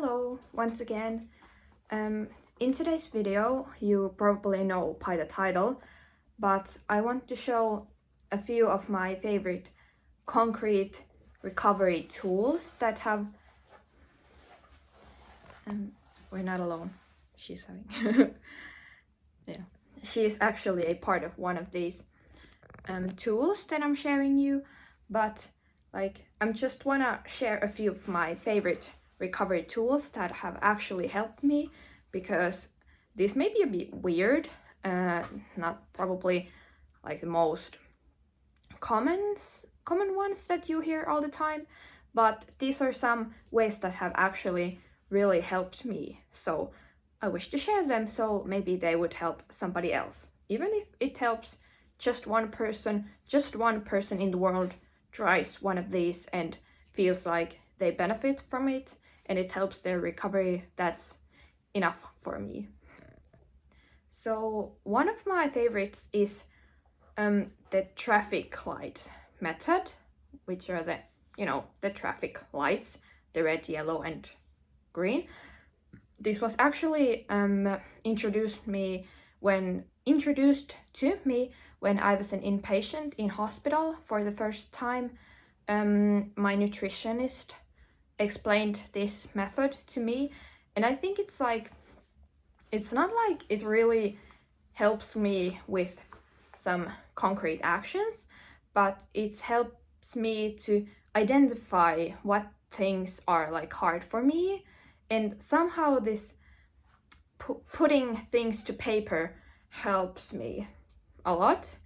Hello, once again. In today's video, you probably know by the title, but I want to show a few of my favorite concrete recovery tools that have... we're not alone. She's having... yeah. She is actually a part of one of these tools that I'm sharing you, but I'm just wanna share a few of my favorite recovery tools that have actually helped me, because this may be a bit weird, not probably like the most common ones that you hear all the time, but these are some ways that have actually really helped me. So I wish to share them, so maybe they would help somebody else. Even if it helps just one person in the world tries one of these and feels like they benefit from it and it helps their recovery, that's enough for me. So one of my favorites is the traffic light method, which are the traffic lights, the red, yellow and green. This was actually introduced to me when I was an inpatient in hospital for the first time. My nutritionist explained this method to me, and I think it's not like it really helps me with some concrete actions, but it helps me to identify what things are hard for me, and somehow this putting things to paper helps me a lot.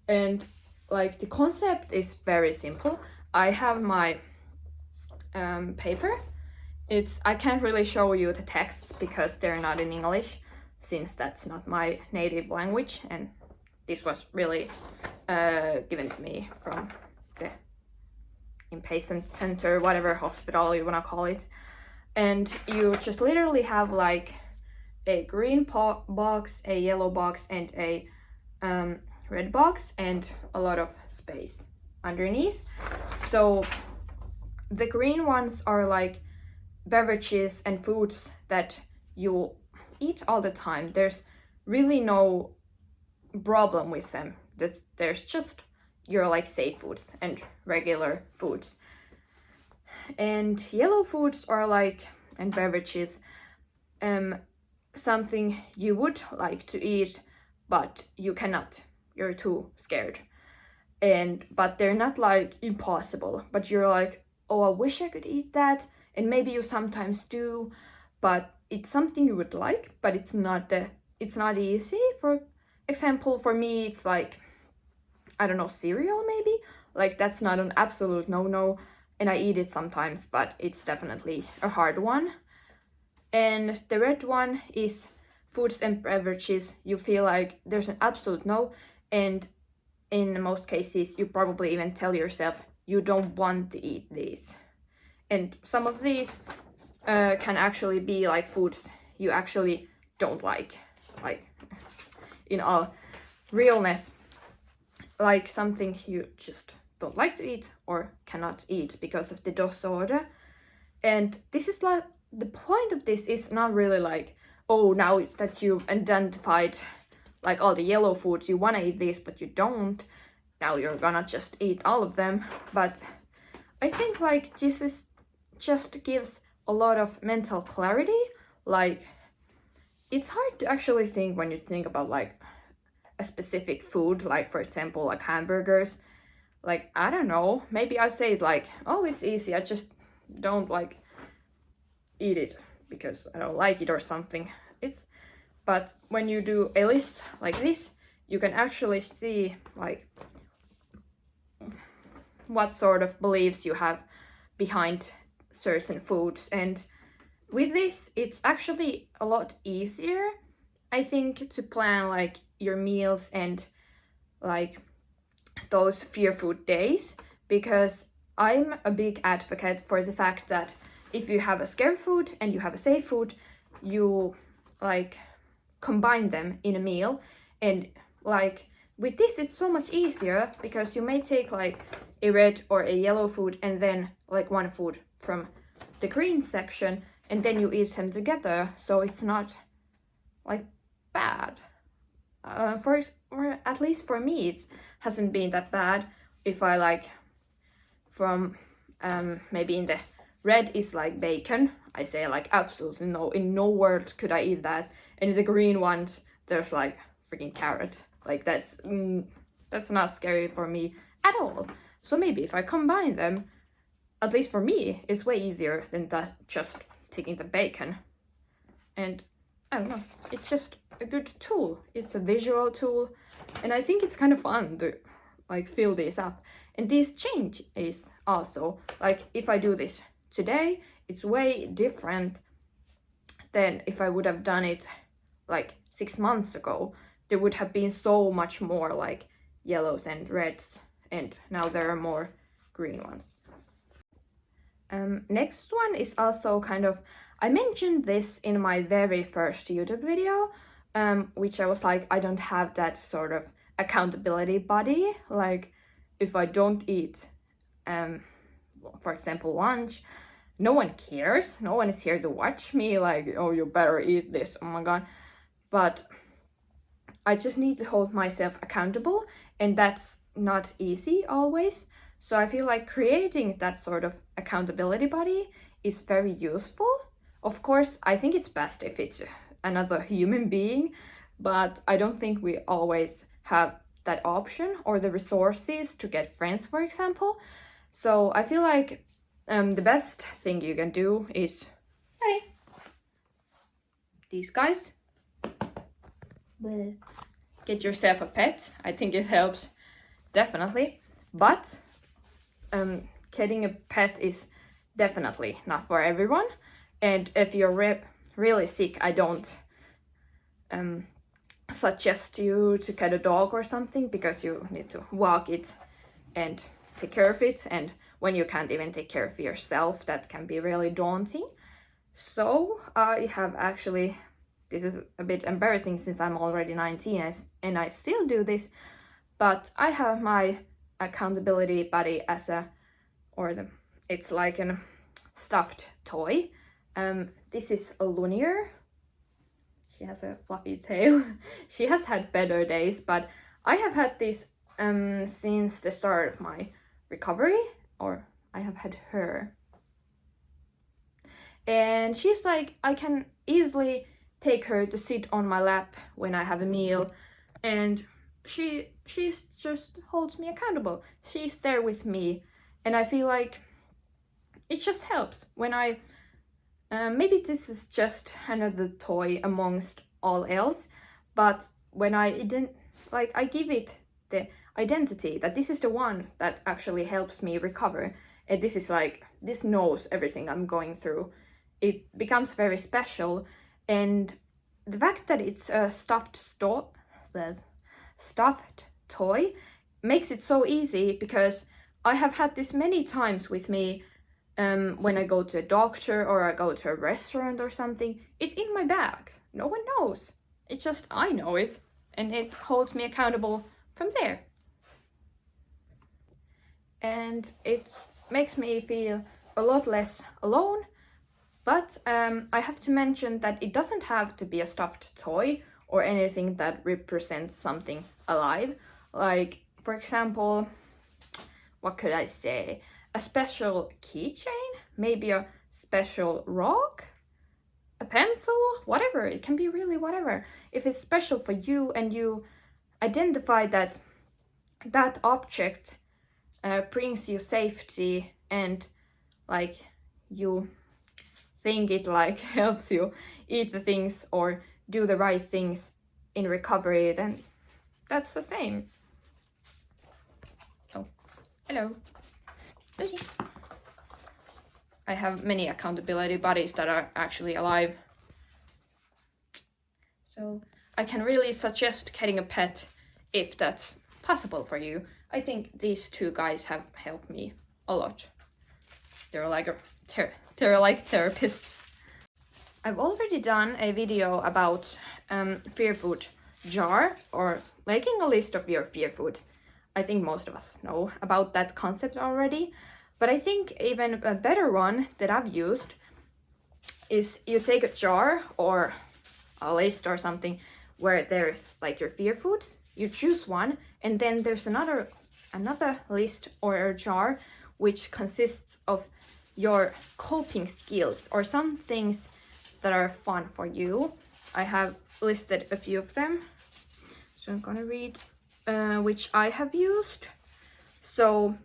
And the concept is very simple. I have my paper. I can't really show you the texts because they're not in English, since that's not my native language, and this was really given to me from the inpatient center, whatever hospital you wanna call it. And you just literally have a green box, a yellow box, and a red box, and a lot of space underneath. So the green ones are beverages and foods that you eat all the time. There's really no problem with them. There's just your safe foods and regular foods. And yellow foods are and beverages, something you would like to eat, but you cannot. You're too scared. But they're not impossible, but you're oh, I wish I could eat that, and maybe you sometimes do, but it's something you would like, but it's not easy. For example, for me, it's I don't know, cereal maybe. That's not an absolute no-no, and I eat it sometimes, but it's definitely a hard one. And the red one is foods and beverages you feel like there's an absolute no, and in most cases you probably even tell yourself you don't want to eat these. And some of these can actually be foods you actually don't like in all realness, something you just don't like to eat or cannot eat because of the disorder. And this is the point of this is not really oh, now that you've identified all the yellow foods, you want to eat these but you don't, now you're gonna just eat all of them. But I think this is just gives a lot of mental clarity. It's hard to actually think when you think about a specific food, for example hamburgers. I don't know, maybe I say it oh, it's easy, I just don't eat it because I don't like it or something. But when you do a list like this, you can actually see what sort of beliefs you have behind certain foods. And with this, it's actually a lot easier, I think, to plan your meals and those fear food days, because I'm a big advocate for the fact that if you have a scary food and you have a safe food, you combine them in a meal. And with this, it's so much easier because you may take a red or a yellow food and then one food from the green section, and then you eat them together, so it's not like bad. Or at least for me, it hasn't been that bad. If I like from maybe in the red is like bacon, I say like absolutely no, in no world could I eat that. And in the green ones, there's like freaking carrot. Like that's not scary for me at all. So maybe if I combine them, at least for me, it's way easier than that just taking the bacon. And I don't know, it's just a good tool. It's a visual tool, and I think it's kind of fun to like fill this up. And this change is also like if I do this today, it's way different than if I would have done it like 6 months ago. There would have been so much more like yellows and reds, and now there are more green ones. Next one is also kind of, I mentioned this in my very first YouTube video, which I was like, I don't have that sort of accountability buddy. Like if I don't eat, for example, lunch, no one cares. No one is here to watch me like, oh, you better eat this, oh my god. But I just need to hold myself accountable, and that's not easy always. So I feel like creating that sort of accountability buddy is very useful. Of course, I think it's best if it's another human being, but I don't think we always have that option or the resources to get friends, for example. So I feel like the best thing you can do is these guys. Get yourself a pet. I think it helps definitely, but getting a pet is definitely not for everyone. And if you're really sick, I don't suggest you to get a dog or something, because you need to walk it and take care of it, and when you can't even take care of yourself, that can be really daunting. So I have actually, this is a bit embarrassing since I'm already 19 and I still do this, but I have my accountability buddy as it's like a stuffed toy. This is a Lumiere. She has a fluffy tail. She has had better days, but I have had this since the start of my recovery, or I have had her. And she's like, I can easily take her to sit on my lap when I have a meal, and she just holds me accountable. She's there with me, and I feel like it just helps when I maybe this is just another toy amongst all else, but when I give it the identity that this is the one that actually helps me recover, and this is like, this knows everything I'm going through, it becomes very special. And the fact that it's a stuffed toy makes it so easy, because I have had this many times with me. When I go to a doctor or I go to a restaurant or something, it's in my bag. No one knows. It's just I know it, and it holds me accountable from there. And it makes me feel a lot less alone. But I have to mention that it doesn't have to be a stuffed toy or anything that represents something alive. Like, for example, what could I say? A special keychain, maybe a special rock, a pencil, whatever. It can be really whatever. If it's special for you and you identify that that object brings you safety, and like you think it like helps you eat the things or do the right things in recovery, then that's the same. Oh, hello. Lucy. I have many accountability buddies that are actually alive. So I can really suggest getting a pet if that's possible for you. I think these two guys have helped me a lot. They're like therapists. I've already done a video about fear food jar, or making a list of your fear foods. I think most of us know about that concept already, but I think even a better one that I've used is you take a jar or a list or something where there's like your fear foods, you choose one, and then there's another list or a jar which consists of your coping skills or some things that are fun for you. I have listed a few of them, so I'm gonna read which I have used. So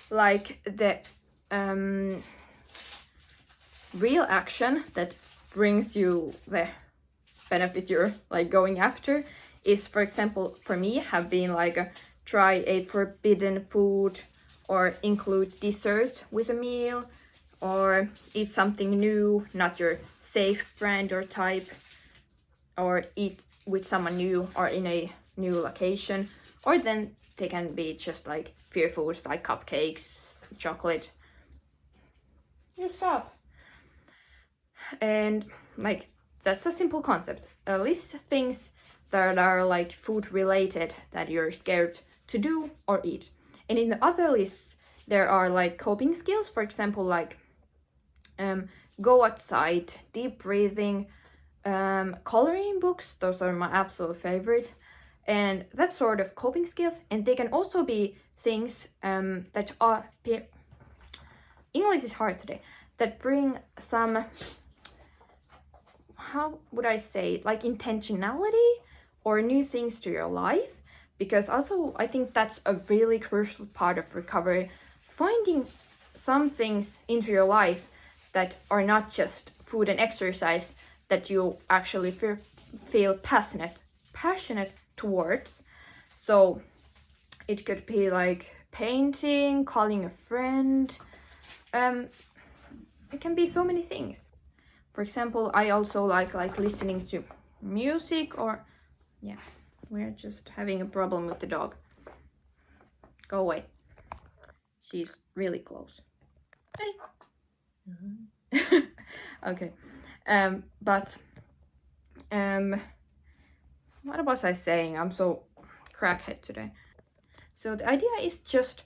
like the real action that brings you the benefit you're like going after is, for example, for me have been like try a forbidden food, or include dessert with a meal, or eat something new, not your safe brand or type, or eat with someone new or in a new location. Or then they can be just like fear foods like cupcakes, chocolate. You stop. And like that's a simple concept. List things that are like food related that you're scared to do or eat. And in the other lists there are like coping skills, for example, like go outside, deep breathing, coloring books. Those are my absolute favorite. And that sort of coping skills. And they can also be things that are English is hard today, that bring some, how would I say, like intentionality or new things to your life. Because also I think that's a really crucial part of recovery, finding some things into your life that are not just food and exercise, that you actually feel passionate towards. So it could be like painting, calling a friend. It can be so many things. For example, I also like listening to music, or yeah, we're just having a problem with the dog. Go away. She's really close. Okay. But what was I saying? I'm so crackhead today. So the idea is just,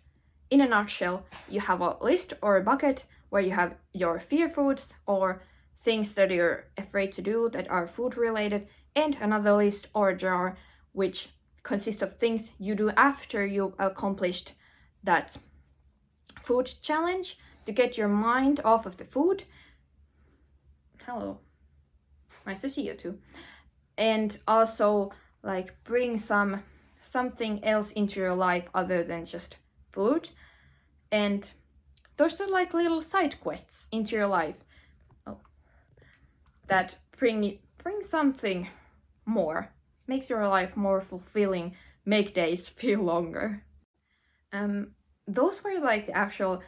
in a nutshell, you have a list or a bucket where you have your fear foods or things that you're afraid to do that are food related, and another list or jar which consists of things you do after you've accomplished that food challenge, to get your mind off of the food. Hello. Nice to see you too. And also like bring something else into your life other than just food. And those are like little side quests into your life that bring something more, makes your life more fulfilling, make days feel longer. Those were like the actual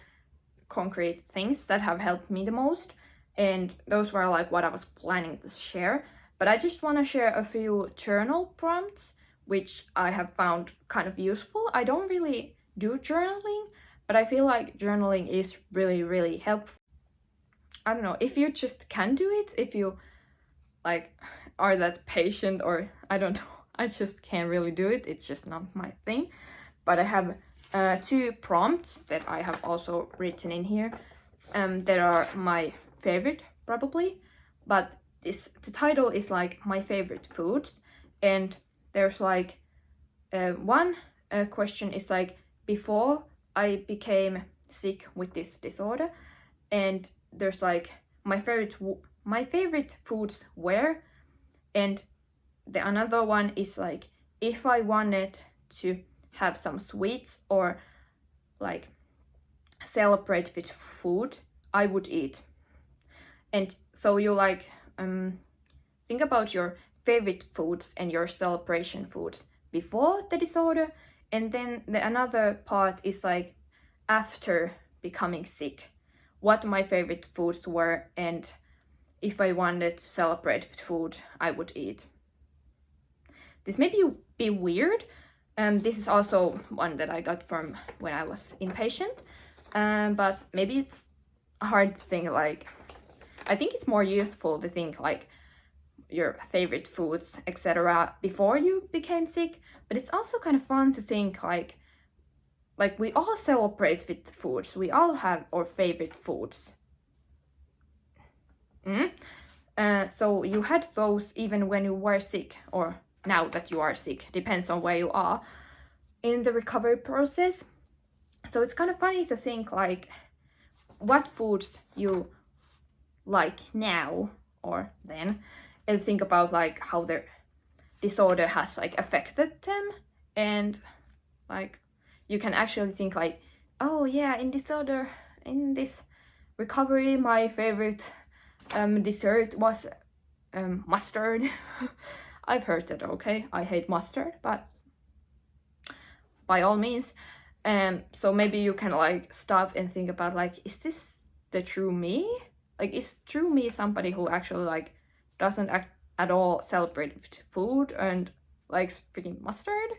concrete things that have helped me the most, and those were like what I was planning to share. But I just want to share a few journal prompts which I have found kind of useful. I don't really do journaling, but I feel like journaling is really helpful. I don't know, if you just can do it, if you like are that patient, or I don't know, I just can't really do it, it's just not my thing. But I have 2 prompts that I have also written in here that are my favorite probably, but the title is like my favorite foods, and there's like one question is like, before I became sick with this disorder, and there's like my favorite foods were, and the another one is like, if I wanted to have some sweets or like celebrate with food, I would eat. And so you like think about your favorite foods and your celebration foods before the disorder, and then the another part is like after becoming sick, what my favorite foods were, and if I wanted to celebrate with food, I would eat. This may be weird. This is also one that I got from when I was inpatient, but maybe it's a hard thing. Like, I think it's more useful to think like your favorite foods, etc., before you became sick. But it's also kind of fun to think like we all celebrate with foods. We all have our favorite foods. So you had those even when you were sick, or now that you are sick, depends on where you are in the recovery process. So it's kind of funny to think like what foods you like now or then, and think about like how their disorder has like affected them. And like you can actually think like, oh yeah, in this recovery, my favorite dessert was mustard. I've heard that, okay, I hate mustard, but by all means. So maybe you can like stop and think about like, is this the true me? Like, is true me somebody who actually like doesn't at all celebrate food and likes freaking mustard?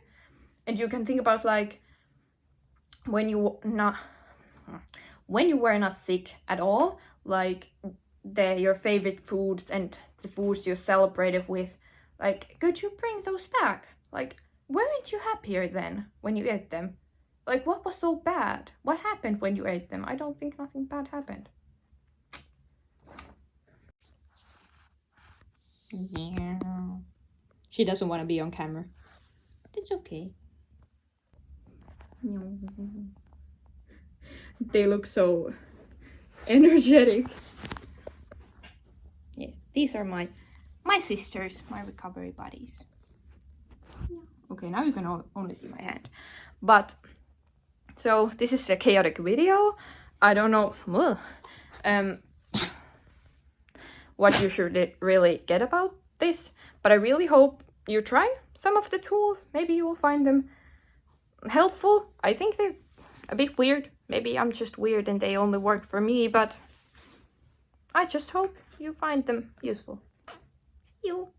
And you can think about like when you were not sick at all, like your favorite foods and the foods you celebrated with, like could you bring those back? Like, weren't you happier then when you ate them? Like, what was so bad? What happened when you ate them? I don't think nothing bad happened. Yeah. She doesn't want to be on camera. It's okay. They look so energetic. Yeah, these are my sisters, my recovery buddies. Okay, now you can only see my hand. But so this is a chaotic video. I don't know what you should really get about this, but I really hope you try some of the tools. Maybe you will find them helpful. I think they're a bit weird. Maybe I'm just weird and they only work for me, but I just hope you find them useful. See you!